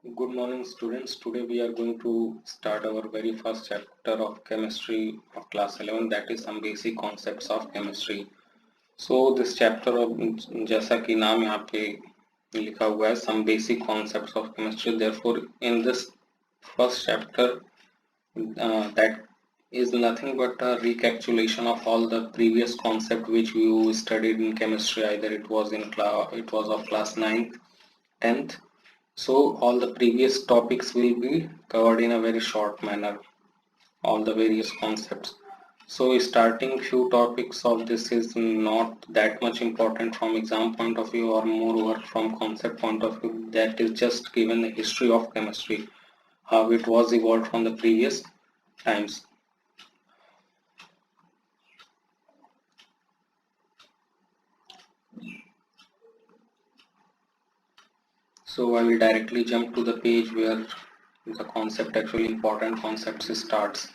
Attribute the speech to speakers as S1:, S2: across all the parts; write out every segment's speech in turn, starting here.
S1: Good morning, students. Today we are going to start our very first chapter of chemistry of class 11, that is some basic concepts of chemistry. So this chapter of जैसा कि नाम यहाँ पे लिखा हुआ है some basic concepts of chemistry. Therefore, in this first chapter, that is nothing but a recapitulation of all the previous concept which you studied in chemistry. Either it was of class 9th, 10th. So all the previous topics will be covered in a very short manner, all the various concepts. So starting few topics of this is not that much important from exam point of view or moreover from concept point of view. That is just given the history of chemistry, how it was evolved from the previous times. So I will directly jump to the page where the concept, actually important concepts, starts.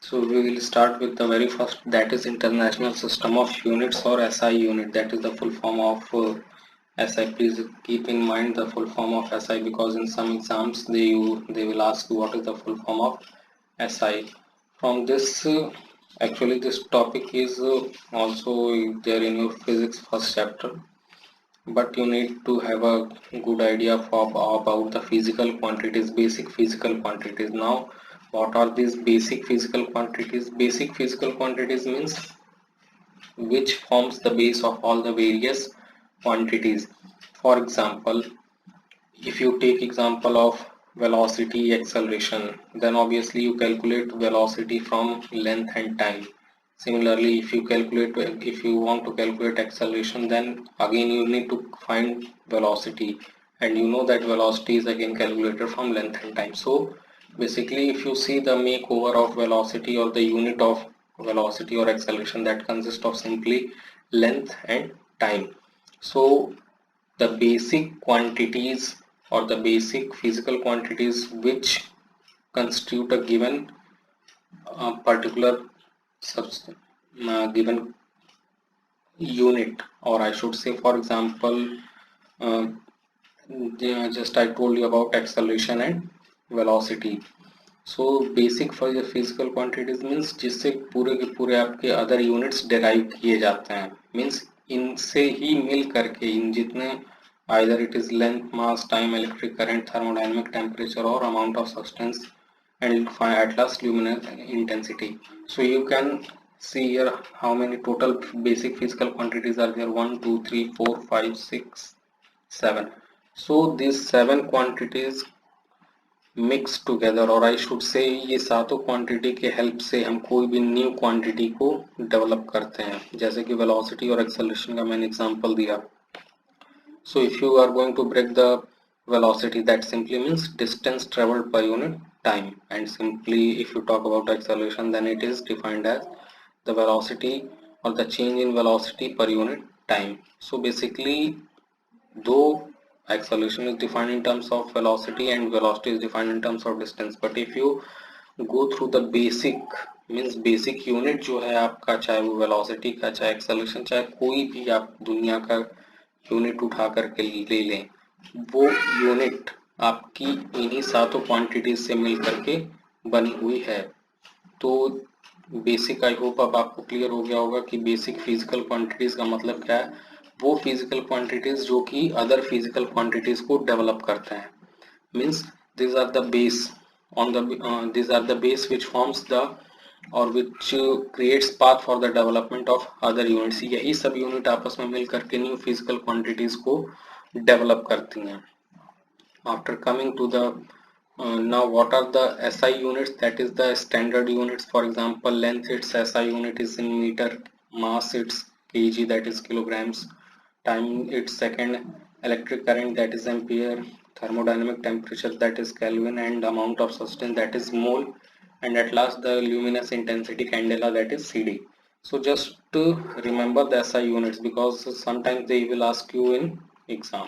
S1: So we will start with the very first, that is International System of Units or SI unit. That is the full form of SI. Please keep in mind the full form of SI because in some exams they will ask you what is the full form of SI. From this, actually this topic is also there in your physics first chapter, but you need to have a good idea about the physical quantities, basic physical quantities. Now what are these basic physical quantities? Basic physical quantities means which forms the base of all the various quantities. For example, if you take example of velocity, acceleration, then obviously you calculate velocity from length and time. Similarly, if you want to calculate acceleration, then again you need to find velocity, and you know that velocity is again calculated from length and time. So basically, if you see the makeover of velocity or the unit of velocity or acceleration, that consists of simply length and time. So the basic quantities or the basic physical quantities which constitute a given particular given unit, or I should say, for example, uh, just I told you about acceleration and velocity. So basic for the physical quantities means जिससे पूरे के पूरे आपके other units derive किए जाते हैं, means इनसे ही मिल करके इन जितने either it is length, mass, time, electric current, thermodynamic, temperature or amount of substance, and at last luminous intensity. So you can see here how many total basic physical quantities are there. 1 2 3 4 5 6 7. So these 7 quantities mix together, और I should say ये सातों quantity के help से हम कोई भी new quantity को develop करते हैं, जैसे कि वेलोसिटी और एक्सेलरेशन का मैंने एग्जांपल दिया. So if you are going to break the velocity, that simply means distance traveled per unit time, and simply if you talk about acceleration, then it is defined as the velocity or the change in velocity per unit time. So basically, though acceleration is defined in terms of velocity and velocity is defined in terms of distance, but if you go through the basic means basic unit जो है आपका, चाहे वो velocity का, चाहे acceleration, चाहे कोई भी आप दुनिया का यूनिट उठा करके ले लें, वो यूनिट आपकी इन्हीं सातों क्वांटिटीज से मिल करके बनी हुई है. तो बेसिक आई होप अब आपको क्लियर हो गया होगा कि बेसिक फिजिकल क्वांटिटीज का मतलब क्या है. वो फिजिकल क्वांटिटीज जो कि अदर फिजिकल क्वांटिटीज को डेवलप करते हैं, means these are the base these are the base which forms the or which creates path for the development of other units. यही सब यूनिट आपस में मिल करके न्यू फिजिकल क्वांटिटीज को डेवलप करती हैं. After coming to the now what are the SI units? That is the standard units. For example, length, its SI unit is in meter, mass its kg, that is kilograms, time its second, electric current, that is ampere, thermodynamic temperature, that is Kelvin, and amount of substance, that is mole, and at last the luminous intensity candela, that is CD. So just to remember the SI units because sometimes they will ask you in exam.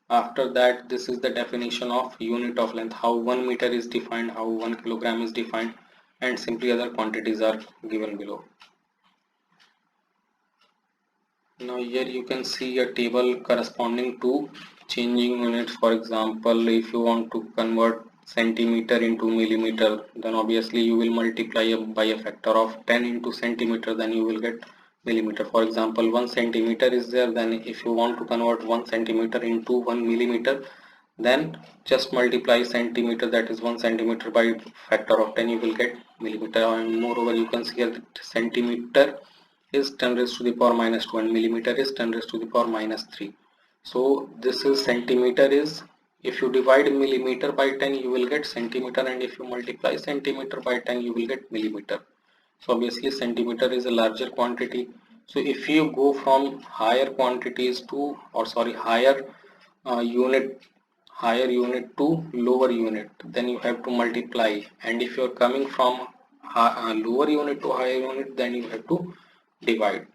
S1: After that, this is the definition of unit of length, how 1 meter is defined, how 1 kilogram is defined, and simply other quantities are given below. Now here you can see a table corresponding to changing units. For example, if you want to convert centimeter into millimeter, then obviously you will multiply by a factor of 10 into centimeter, then you will get millimeter. For example, 1 centimeter is there, then if you want to convert 1 centimeter into 1 millimeter, then just multiply centimeter, that is 1 centimeter, by factor of 10, you will get millimeter. And moreover, you can see here that centimeter is 10 raised to the power minus 2 and millimeter is 10 raised to the power minus 3. So this is centimeter is, if you divide millimeter by 10 you will get centimeter, and if you multiply centimeter by 10 you will get millimeter. So obviously centimeter is a larger quantity. So if you go from higher quantities to, or sorry, uh, unit higher unit to lower unit, then you have to multiply, and if you are coming from lower unit to higher unit, then you have to divide.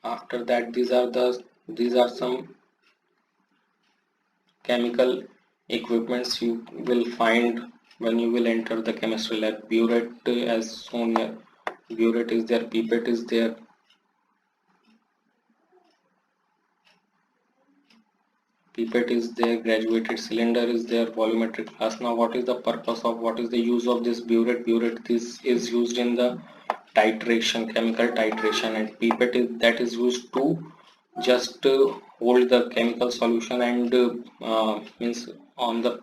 S1: After that, these are some chemical equipments you will find when you will enter the chemistry lab. Burette, as shown here, burette is there, pipette is there, graduated cylinder is there, volumetric flask. Now what is the purpose of, what is the use of this burette? This is used in the titration, chemical titration, and pipette is, that is used to just hold the chemical solution, and means on the,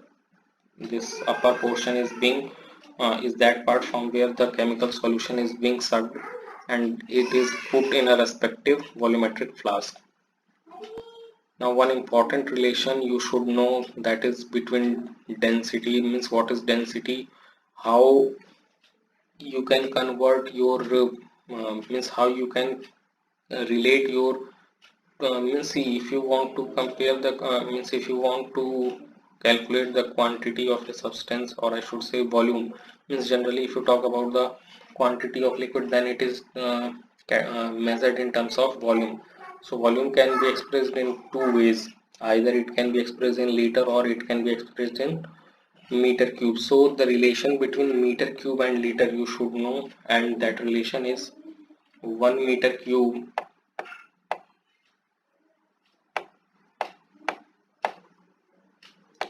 S1: this upper portion is being is that part from where the chemical solution is being sucked, and it is put in a respective volumetric flask. Now one important relation you should know, that is between density, means what is density, how you can convert your means how you can relate your means, see, if you want to compare the means if you want to calculate the quantity of a substance, or I should say volume, means generally if you talk about the quantity of liquid, then it is measured in terms of volume. So volume can be expressed in two ways, either it can be expressed in liter or it can be expressed in meter cube. So the relation between meter cube and liter you should know, and that relation is 1 meter cube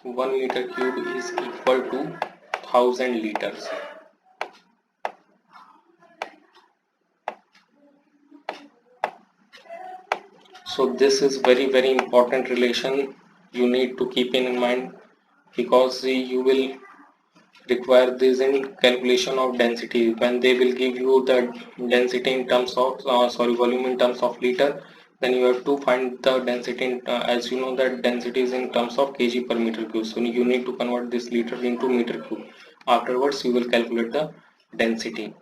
S1: 1 meter cube is equal to 1000 liters. So this is very important relation you need to keep in mind, because you will require this in calculation of density. When they will give you the density in terms of volume in terms of liter, then you have to find the density in, as you know that density is in terms of kg per meter cube, so you need to convert this liter into meter cube. Afterwards you will calculate the density.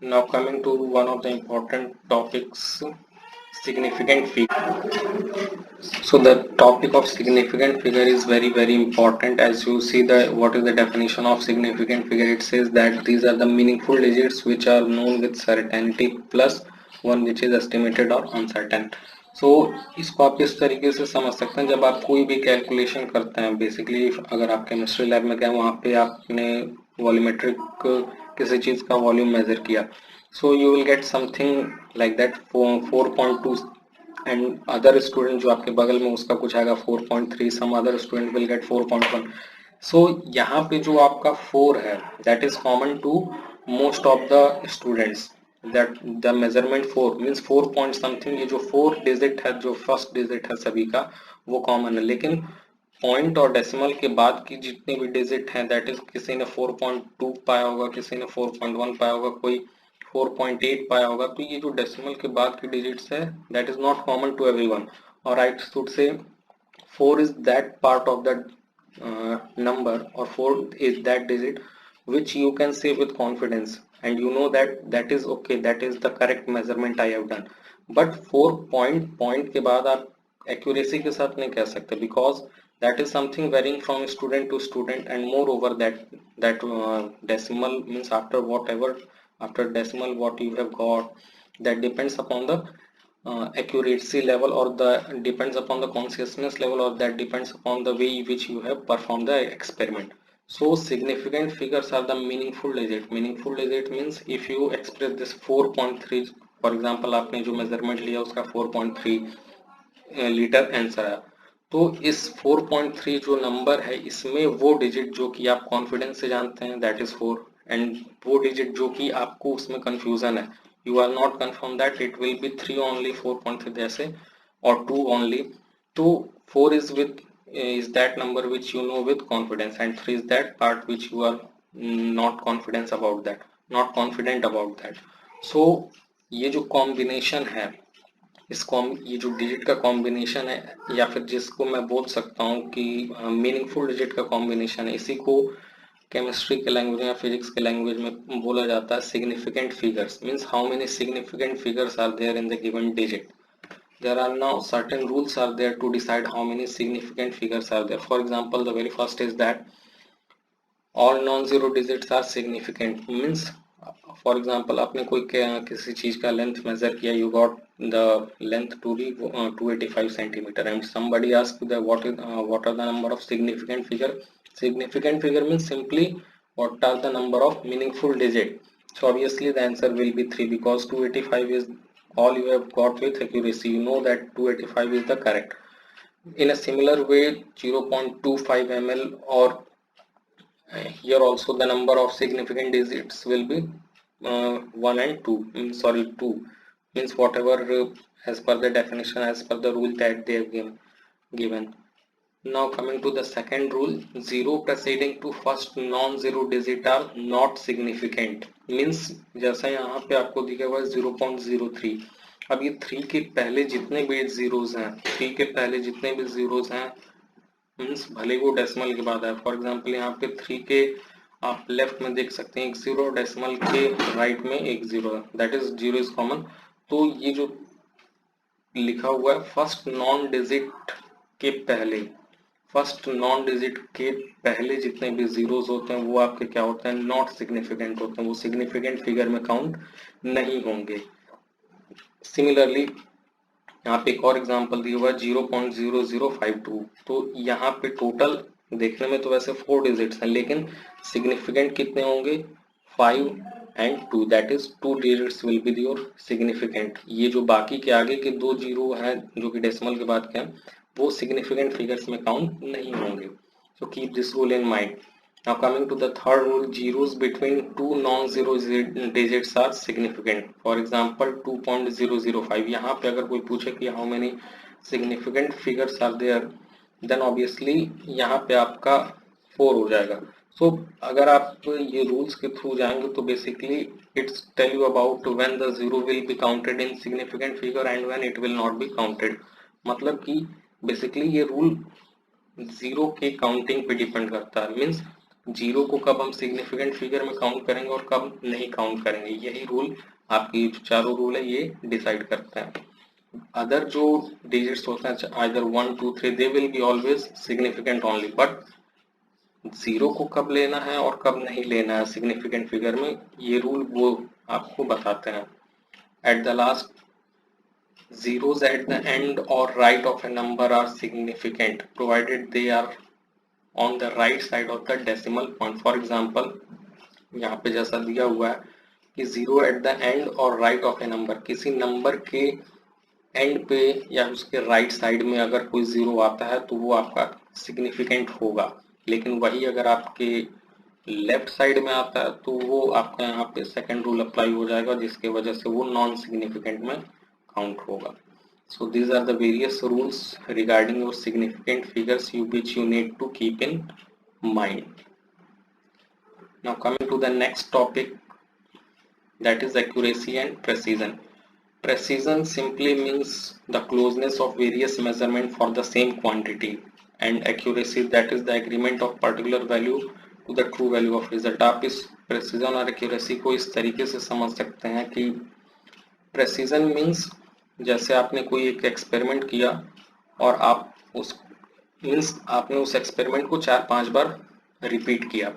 S1: Now coming to one of the important topics, significant figure. So the topic of significant figure is very important. As you see, the what is the definition of significant figure, it says that these are the meaningful digits which are known with certainty plus one which is estimated or uncertain. So इसको आप इस तरीके से समझ सकते हैं, जब आप कोई भी कैलकुलेशन करते हैं, बेसिकली अगर आप केमिस्ट्री लैब में गए, वहाँ पे आपने वॉल्यूमेट्रिक किसी चीज का वॉल्यूम मेजर किया, so you will get something like that 4.2, and other student जो आपके बगल में उसका कुछ आएगा 4.3, some other student will get 4.1. So यहाँ पे जो आपका 4 है, that is common to most of the students, that the measurement 4 means 4 point something, ये जो 4 डिजिट है, जो फर्स्ट डिजिट है सभी का, वो कॉमन है. लेकिन पॉइंट और डेसिमल के बाद की जितने भी डिजिट हैं, दैट इज किसी ने 4.2 पाया होगा, किसी ने 4.1 पाया होगा, कोई 4.8 पाया होगा. तो ये जो डेसिमल के बाद की डिजिट्स है, that is not common to everyone, और I should say 4 is that part of that number, or 4 is that digit which you can say with confidence, and you know that that is okay, that is the correct measurement I have done. But 4 point के बाद आप accuracy के साथ नहीं कह सकते, because that is something varying from student to student, and moreover that decimal means after decimal what you have got, that depends upon the accuracy level, or the depends upon the consciousness level, or that depends upon the way which you have performed the experiment. So significant figures are the meaningful digit. Meaningful digit means if you express this 4.3, for example आपने जो measurement लिया उसका 4.3 litre answer आया, तो इस 4.3 जो number है इसमें वो डिजिट जो कि आप कॉन्फिडेंस से जानते हैं दैट इज 4, एंड वो डिजिट जो कि आपको उसमें कंफ्यूजन है, you are not confirm that it will be 3 only 4.3 जैसे और 2 ओनली, तो 4 is that number which you know with confidence and 3 is that part which you are not confident about that, not confident about that. So ये जो combination है, ये जो digit का combination है, या फिर जिसको मैं बोल सकता हूँ कि मीनिंगफुल डिजिट का कॉम्बिनेशन है, इसी को केमिस्ट्री के लैंग्वेज या फिजिक्स के लैंग्वेज में बोला जाता है significant figures. Means how many significant figures are there in the given digit. There are now certain rules are there to decide how many significant figures are there. For example, the very first is that all non-zero digits are significant. Means for example आपने कोई किसी चीज का length major किया, you got the length to be 285 centimeter and somebody asked that what are the number of significant figure. Significant figure means simply what are the number of meaningful digit. So obviously the answer will be 3 because 285 is all you have got with accuracy. You know that 285 is the correct. In a similar way 0.25 ml or here also the number of significant digits will be 1 and 2, sorry 2, means whatever as per the definition, as per the rule that they have given. Now coming to the second rule, 0 preceding to first non-zero digit are not significant. Means जैसा यहाँ पे आपको दिखा हुआ है 0.03, अब ये 3 के पहले जितने भी जीरोस हैं, 3 के पहले जितने भी जीरोस हैं, मीन्स भले वो डेसिमल के बाद आए. फॉर एग्जाम्पल यहाँ पे 3 के आप लेफ्ट में देख सकते हैं एक जीरो, डेसिमल के राइट में एक जीरो है, that is zero is common. तो ये जो लिखा हुआ है फर्स्ट नॉन डिजिट के पहले, फर्स्ट नॉन डिजिट के पहले जितने भी जीरोस होते हैं वो आपके क्या होते हैं, नॉट सिग्निफिकेंट होते हैं, वो सिग्निफिकेंट फिगर में काउंट नहीं होंगे. सिमिलरली यहाँ पे एक और एग्जांपल दिया हुआ है 0.0052, तो यहाँ पे टोटल देखने में तो वैसे 4 डिजिट्स हैं लेकिन सिग्निफिकेंट कितने होंगे, 5 and 2, that is 2 digits will be your significant. ये जो बाकी के आगे के 2 जीरो हैं जो कि डेसिमल के बाद के हैं वो सिग्निफिकेंट फिगर्स में काउंट नहीं होंगे. So keep this rule in mind. Now coming to the third rule, zeros between two non-zero digits are significant. For example 2.005, यहाँ पे अगर कोई पूछे कि how many significant figures are there, then obviously यहाँ पे आपका 4 हो जाएगा. So अगर आप ये rules के थ्रू जाएंगे तो basically it's tell you about when the zero will be counted in significant figure and when it will not be counted. मतलब कि basically ये rule जीरो के काउंटिंग पे डिपेंड करता है. मीन्स जीरो को कब हम सिग्निफिकेंट फिगर में काउंट करेंगे और कब नहीं काउंट करेंगे, यही रूल आपकी जो चारों रूल है ये डिसाइड करते हैं. अदर जो डिजिट्स होते हैं either 1 2 3 they will be always significant only, but zero को कब लेना है और कब नहीं लेना है सिग्निफिकेंट फिगर में, ये रूल वो आपको बताते हैं. At the last, zeros at the end or right of a number are significant provided they are on the right side of the decimal point. For example यहाँ पे जैसा दिया हुआ है कि जीरो एट द एंड और right of A number, किसी number के एंड पे या उसके राइट साइड में अगर कोई जीरो आता है तो वो आपका सिग्निफिकेंट होगा, लेकिन वही अगर आपके लेफ्ट साइड में आता है तो वो आपका यहाँ पे सेकंड रूल अप्लाई हो जाएगा जिसके वजह से वो नॉन सिग्निफिकेंट में काउंट होगा. So these are the various rules regarding your significant figures which you need to keep in mind. Now coming to the next topic, that is accuracy and precision. Precision simply means the closeness of various measurement for the same quantity, and accuracy that is the agreement of particular value to the true value of result. आप इस precision और accuracy को इस तरीके से समझ सकते हैं कि precision means जैसे आपने कोई एक एक्सपेरिमेंट किया और आप उस मीन्स आपने उस एक्सपेरिमेंट को 4-5 बार रिपीट किया.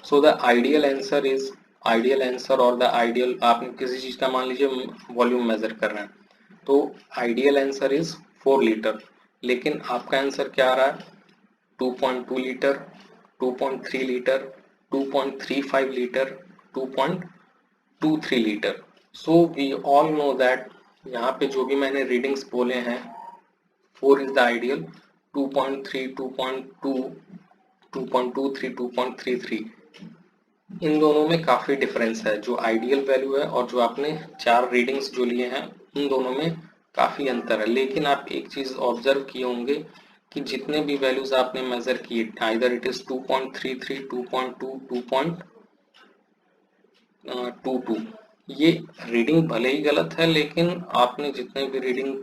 S1: So the ideal answer is, ideal answer और द आइडियल, आपने किसी चीज का मान लीजिए वॉल्यूम मेजर कर रहे हैं तो आइडियल आंसर इज 4 लीटर, लेकिन आपका आंसर क्या आ रहा है 2.2 litre 2.3 litre, 2.35 litre, 2.23 litre. So we all know that यहाँ पे जो भी मैंने रीडिंग्स बोले हैं, 4 इज द आइडियल, 2.3, 2.2, 2.23, 2.33, इन दोनों में काफी डिफरेंस है। जो आइडियल वैल्यू है और जो आपने 4 रीडिंग्स जो लिए हैं उन दोनों में काफी अंतर है। लेकिन आप एक चीज ऑब्जर्व किए होंगे कि जितने भी वैल्यूज आपने मेजर किए, आइदर इट इज 2.33, 2.2, 2.22, ये रीडिंग भले ही गलत है, लेकिन आपने जितने भी रीडिंग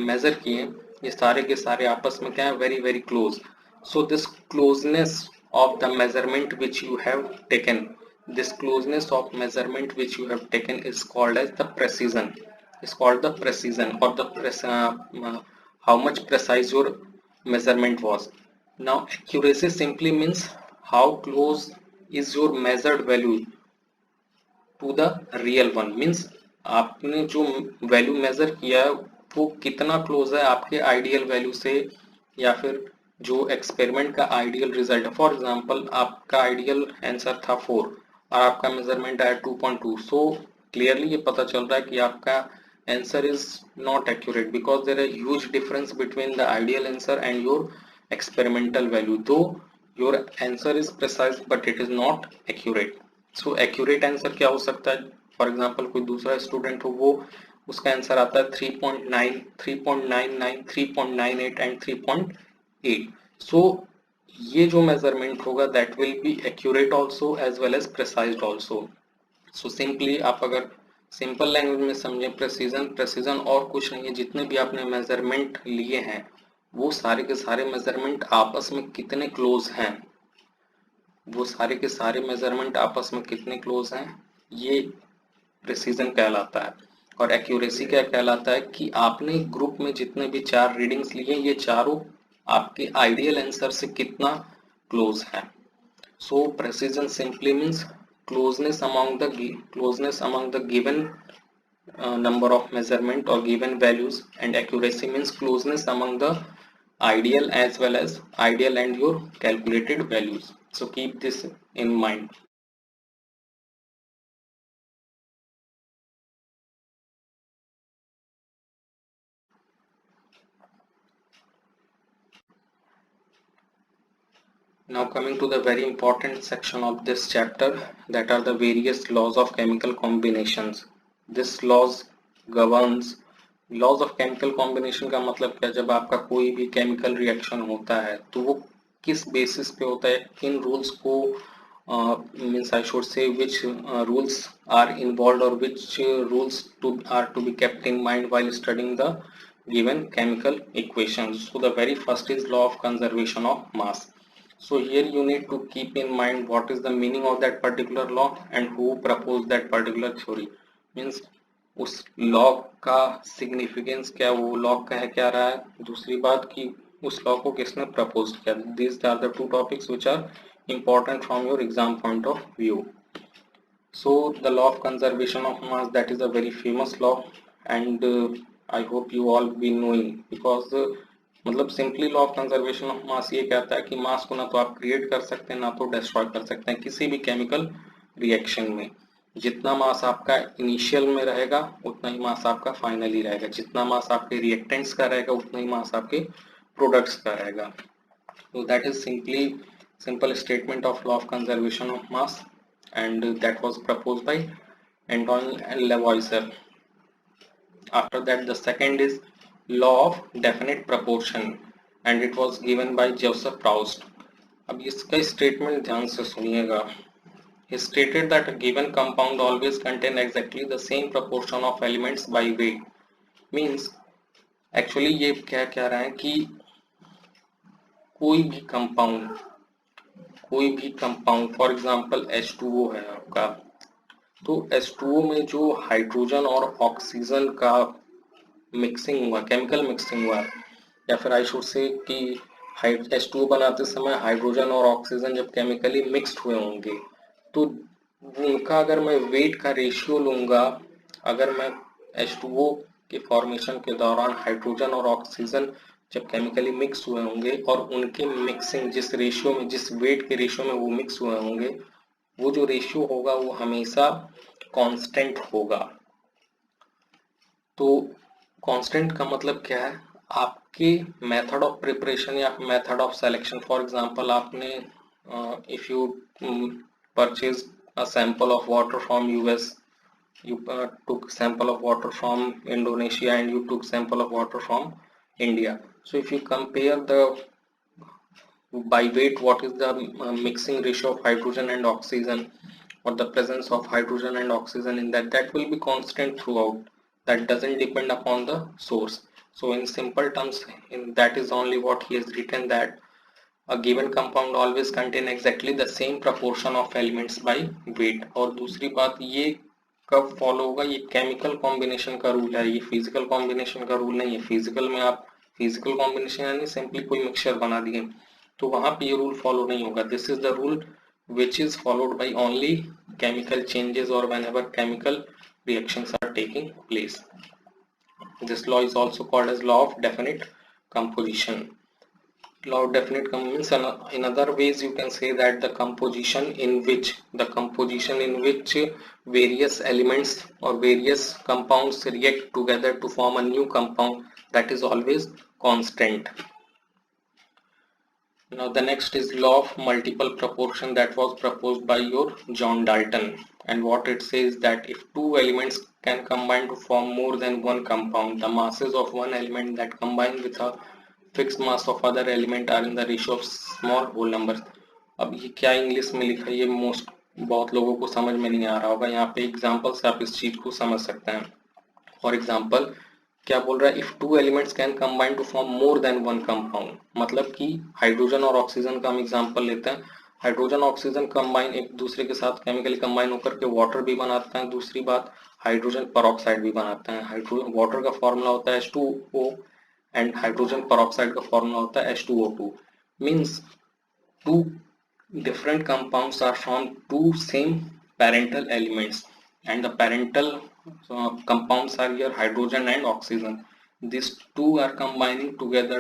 S1: मेजर किए ये सारे के सारे आपस में क्या है, very very close. So this closeness of the measurement which you have taken, this closeness of measurement which you have taken is called as the precision, is called the precision, or the how much precise your measurement was. Now accuracy simply means how close is your measured value to the real one, means आपने जो value major किया है वो कितना close है आपके ideal value से, या फिर जो एक्सपेरिमेंट का आइडियल रिजल्ट है। फॉर एग्जांपल आपका आइडियल आंसर था 4 और आपका मेजरमेंट आया 2.2, सो क्लियरली ये पता चल रहा है कि आपका answer is not accurate because there is huge difference between the ideal answer and your experimental value. Though your answer is precise but it is not accurate. So accurate answer क्या हो सकता है? फॉर एग्जांपल कोई दूसरा student हो, वो उसका answer आता है 3.9, 3.99, 3.98 एंड 3.8। सो ये जो मेजरमेंट होगा that will be accurate also as well as precised also. So simply आप अगर सिंपल लैंग्वेज में समझें, प्रेसिजन और कुछ नहीं है, जितने भी आपने मेजरमेंट लिए हैं वो सारे के सारे मेजरमेंट आपस में कितने क्लोज हैं, वो सारे के सारे मेजरमेंट आपस में कितने क्लोज हैं, ये प्रिसीजन कहलाता है। और एक्यूरेसी क्या कहलाता है कि आपने ग्रुप में जितने भी 4 रीडिंग्स लिए ये चारों आपके आइडियल आंसर से कितना क्लोज है। So precision simply means closeness among the given number of measurement or given values, and accuracy means closeness among the ideal as well as ideal and your calculated values. So keep this in mind. Now coming to the very important section of this chapter, that are the various laws of chemical combinations. This laws governs, laws of chemical combination का मतलब क्या, जब आपका कोई भी chemical reaction होता है तो वो किस बेसिस पे होता है, किन रूल्स को means I should say which rules are involve और which rules are to be kept in mind while studying the given chemical equations. So the very first is law of conservation of mass. So here you need to keep in mind what is the meaning of that particular law and who proposed that particular theory. Means उस law का significance क्या, वो law कह क्या रहा है, दूसरी बात कि उस लॉ को किसने प्रपोज किया. These are the two topics which are important from your exam point of view. So the law of conservation of mass, that is a very famous law and I hope you all be knowing because मतलब simply law of conservation of mass ये कहता है कि मास को ना तो आप create कर सकते हैं ना तो डिस्ट्रॉय कर सकते हैं किसी भी केमिकल रिएक्शन में. जितना मास आपका इनिशियल में रहेगा उतना ही मास आपका फाइनली रहेगा, जितना मास आपके रिएक्टेंट्स का रहेगा उतना ही मास आपके प्रोडक्ट्स का रहेगा. तो that is simply simple statement of law of conservation of mass and that was proposed by Anton Lavoisier. After that the second is law of definite proportion and it was given by Joseph Proust. अब इसका statement ध्यान से सुनिएगा. He stated that a given compound always contain exactly the same proportion of elements by weight. Means actually ये क्या कह रहा है कि कोई भी कंपाउंड फॉर एग्जांपल H2O है आपका, तो H2O में जो हाइड्रोजन और ऑक्सीजन का मिक्सिंग हुआ, केमिकल मिक्सिंग हुआ, या फिर आई शुड से कि H2O बनाते समय हाइड्रोजन और ऑक्सीजन जब केमिकली मिक्स्ड हुए होंगे तो उनका अगर मैं वेट का रेशियो लूंगा, अगर मैं H2O के फॉर्मेशन के दौरान हाइड्रोजन और ऑक्सीजन जब केमिकली मिक्स हुए होंगे और उनके मिक्सिंग जिस रेशियो में, जिस वेट के रेशियो में वो मिक्स हुए होंगे, वो जो रेशियो होगा वो हमेशा कांस्टेंट होगा। तो कांस्टेंट का मतलब क्या है, आपके मेथड ऑफ प्रिपरेशन या method of selection, for example आपने if you purchase a sample of water from US, you took sample of water from Indonesia and you took sample of water from India. So if you compare the by weight what is the mixing ratio of hydrogen and oxygen, or the presence of hydrogen and oxygen in that, that will be constant throughout. That doesn't depend upon the source. So in simple terms, in that is only what he has written, that a given compound always contain exactly the same proportion of elements by weight. और दूसरी बात ये कब follow होगा, ये chemical combination का rule है, ये फिजिकल कॉम्बिनेशन का रूल नहीं है। फिजिकल में आप फिजिकल कॉम्बिनेशन यानी सिंपली कोई मिक्सचर बना दिए, तो वहां पे ये रूल फॉलो नहीं होगा। This is the rule which is followed by only chemical changes or whenever chemical reactions are taking place. This law is also called as law of definite composition. Law of definite composition, in other ways you can say that the composition in which various elements or various compounds react together to form a new compound, that is always constant. Now the next is law of multiple proportion, that was proposed by your John Dalton, and what it says that if two elements can combine to form more than one compound, the masses of one element that combine with a fixed mass of other element are in the ratio of small whole numbers. अब ये क्या English में लिखा है, ये बहुत लोगों को समझ में नहीं आ रहा होगा। यहाँ पे एग्जाम्पल से आप इस चीज को समझ सकते हैं। फॉर एग्जाम्पल क्या बोल रहा है, if two elements can combine to form more than one compound, मतलब कि हाइड्रोजन और ऑक्सीजन का हम एग्जांपल लेते हैं। हाइड्रोजन ऑक्सीजन कंबाइन एक दूसरे के साथ केमिकली कंबाइन होकर के वाटर भी बनाते हैं। दूसरी बात, हाइड्रोजन पेरोक्साइड भी बनाते हैं। हाइड्रोजन वाटर का फॉर्मूला होता है H2O एंड हाइड्रोजन पेरोक्साइड का फॉर्मूला होता है H2O2। Means two different compounds are from two same parental elements, and the parental compounds are here hydrogen and oxygen. These two are combining together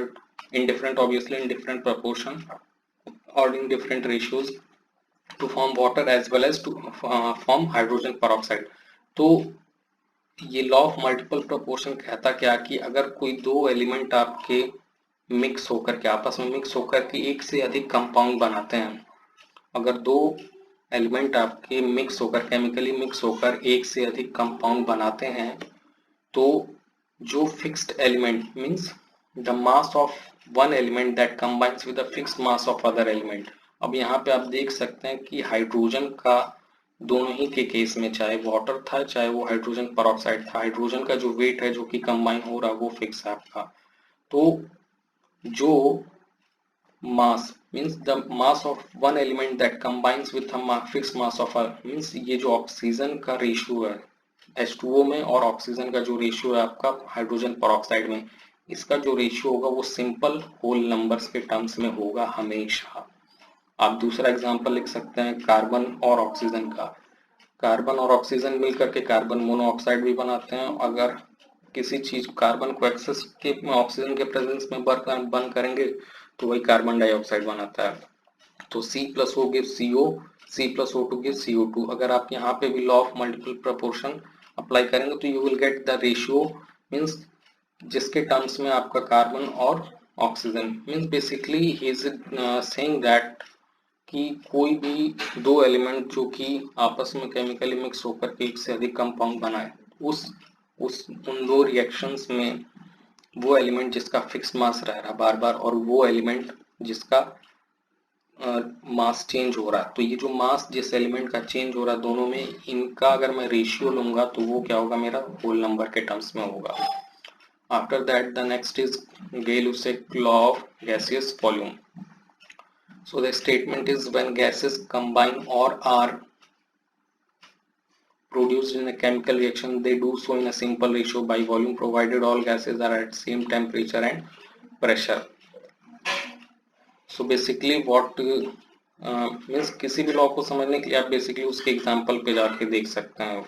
S1: in different, obviously in different proportion or in different ratios to form water as well as to form hydrogen peroxide. तो ये law of multiple proportion कहता क्या कि अगर कोई दो element आपके mix होकर के आपस में मिक्स होकर के एक से अधिक कंपाउंड बनाते हैं, अगर दो एलिमेंट आपके मिक्स होकर केमिकली मिक्स होकर एक से अधिक कंपाउंड बनाते हैं, तो जो fixed element means the mass of one element that combines with the fixed mass of other element. अब यहाँ पे आप देख सकते हैं कि हाइड्रोजन का दोनों ही के केस में, चाहे वाटर था चाहे वो हाइड्रोजन पेरोक्साइड था, हाइड्रोजन का जो वेट है जो कि कंबाइन हो रहा है वो फिक्स है आपका। तो जो mass means the mass of one element that combines with a fixed mass of a means ये जो ऑक्सीजन का रेशियो है H2O में और ऑक्सीजन का जो रेशियो है आपका हाइड्रोजन पेरोक्साइड में, इसका जो रेशियो होगा वो सिंपल होल नंबर्स के टर्म्स में होगा हमेशा। आप दूसरा एग्जांपल लिख सकते हैं कार्बन और ऑक्सीजन का। कार्बन और ऑक्सीजन मिलकर के कार्बन मोनोऑक्साइड भी बनाते हैं। अगर किसी चीज कार्बन को एक्सेस के ऑक्सीजन के प्रेजेंस में बर्न करेंगे तो वही कार्बन डाइऑक्साइड बनाता है। तो C plus O give CO, C plus O2 give CO2। अगर आप यहाँ पे भी law of multiple proportion apply करेंगे तो you will get the ratio means जिसके टर्म्स में आपका कार्बन और oxygen means basically he is saying that कि कोई भी दो एलिमेंट जो कि आपस में केमिकली मिक्स होकर के एक से अधिक कंपाउंड बनाए, उन दो रिएक्शंस में वो एलिमेंट जिसका फिक्स मास रह रहा बार बार और वो एलिमेंट जिसका मास चेंज हो रहा है, तो ये जो मास जिस एलिमेंट का चेंज हो रहा है दोनों में, इनका अगर मैं रेशियो लूंगा तो वो क्या होगा, मेरा होल नंबर के टर्म्स में होगा। After that the next is Gay-Lussac law of gaseous volume. So the statement is when gases combine or are produced in a chemical reaction, they do so in a simple ratio by volume provided all gases are at same temperature and pressure. So basically what means किसी भी law को समझने के लिए आप basically उसके example पे जाके देख सकते हैं।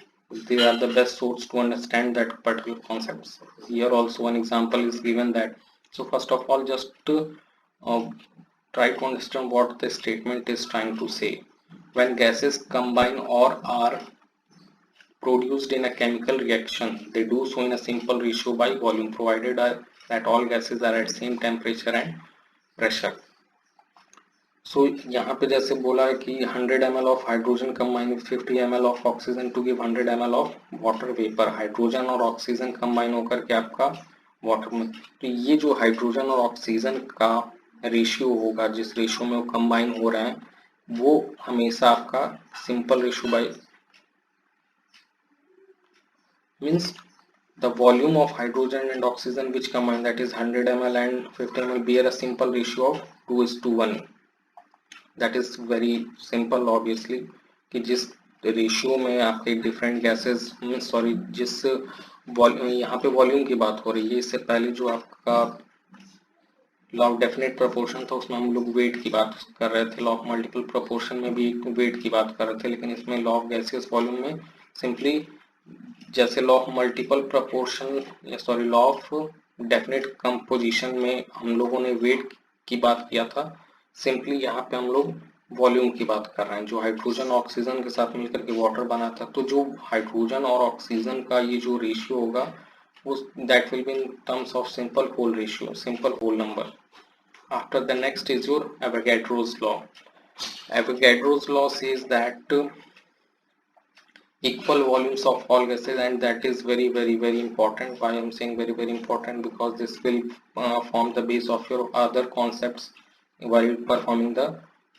S1: They are the best source to understand that particular concepts. Here also one example is given that So first of all, just try to understand what the statement is trying to say. When gases combine or are produced in a chemical reaction, they do so in a simple ratio by volume, provided that all gases are at same temperature and pressure. So यहाँ पे जैसे बोला है कि 100 ml of hydrogen combine with 50 ml of oxygen to give 100 ml of water vapor. Hydrogen और oxygen combine होकर के आपका वाटर में, तो ये जो हाइड्रोजन और ऑक्सीजन का रेशियो होगा, जिस रेशियो में वो कंबाइन हो रहे हैं, वो हमेशा आपका simple ratio by means the volume of hydrogen and oxygen which combine, that is 100 ml and 50 ml, bear a simple ratio of 2:1. That is very simple obviously कि जिस रेशियो में आपके डिफरेंट गैसेस सॉरी जिस यहाँ पे volume की बात हो रही है, इससे पहले जो आपका लॉ ऑफ डेफिनेट प्रोपोर्शन था उसमें हम लोग वेट की बात कर रहे थे, लॉ ऑफ मल्टीपल प्रोपोर्शन में भी वेट की बात कर रहे थे, लेकिन इसमें लॉ ऑफ गैसियस वॉल्यूम में सिंपली जैसे लॉ ऑफ मल्टीपल प्रोपोर्शन या sorry law of definite composition में हम लोगों ने वेट की बात किया था, सिंपली यहाँ पे हम लोग वॉल्यूम की बात कर रहे हैं। जो हाइड्रोजन ऑक्सीजन के साथ मिलकर के वाटर बना था, तो जो हाइड्रोजन और ऑक्सीजन का ये जो रेशियो होगा वो that will be in terms of simple whole ratio, simple whole number. After the next is your Avogadro's law. Avogadro's law says that equal volumes of all gases, and that is very important. Why I'm saying very important, because this will form the base of your other concepts while performing the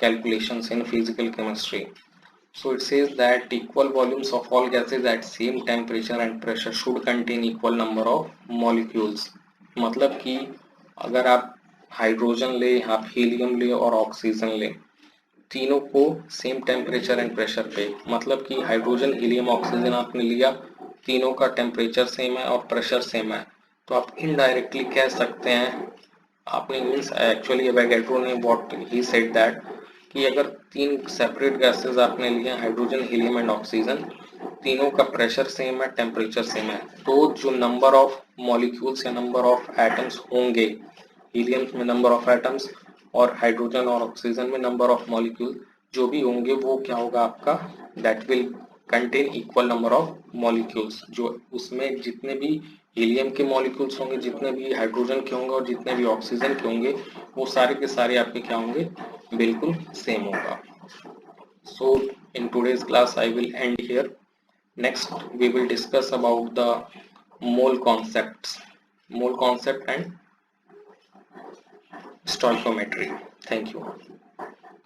S1: calculations in physical chemistry. So it says that equal volumes of all gases at same temperature and pressure should contain equal number of molecules. मतलब कि अगर आप hydrogen ले, आप helium ले और oxygen ले, तीनों को सेम टेम्परेचर एंड प्रेशर पे, मतलब कि हाइड्रोजन हीलियम ऑक्सीजन आपने लिया, तीनों का टेम्परेचर सेम है और प्रेशर सेम है, तो आप इनडायरेक्टली कह सकते हैं, आपने मीन्स एक्चुअली एवोगाड्रो ने व्हाट ही सेड दैट कि अगर तीन सेपरेट गैसेस आपने लिए, हाइड्रोजन हीलियम एंड ऑक्सीजन, तीनों का प्रेशर सेम है, टेम्परेचर सेम है, तो जो नंबर ऑफ मॉलिक्यूल्स या नंबर ऑफ एटम्स होंगे, हीलियम में नंबर ऑफ एटम्स और हाइड्रोजन और ऑक्सीजन में नंबर ऑफ मॉलिक्यूल जो भी होंगे, वो क्या होगा आपका, that will contain equal number of molecules. जो उसमें जितने भी हीलियम के मॉलिक्यूल्स होंगे, जितने भी हाइड्रोजन के होंगे और जितने भी ऑक्सीजन के होंगे, वो सारे के सारे आपके क्या होंगे, बिल्कुल सेम होगा. So in today's class I will end here. Next we will discuss about the mole concept and stoichiometry. Thank you.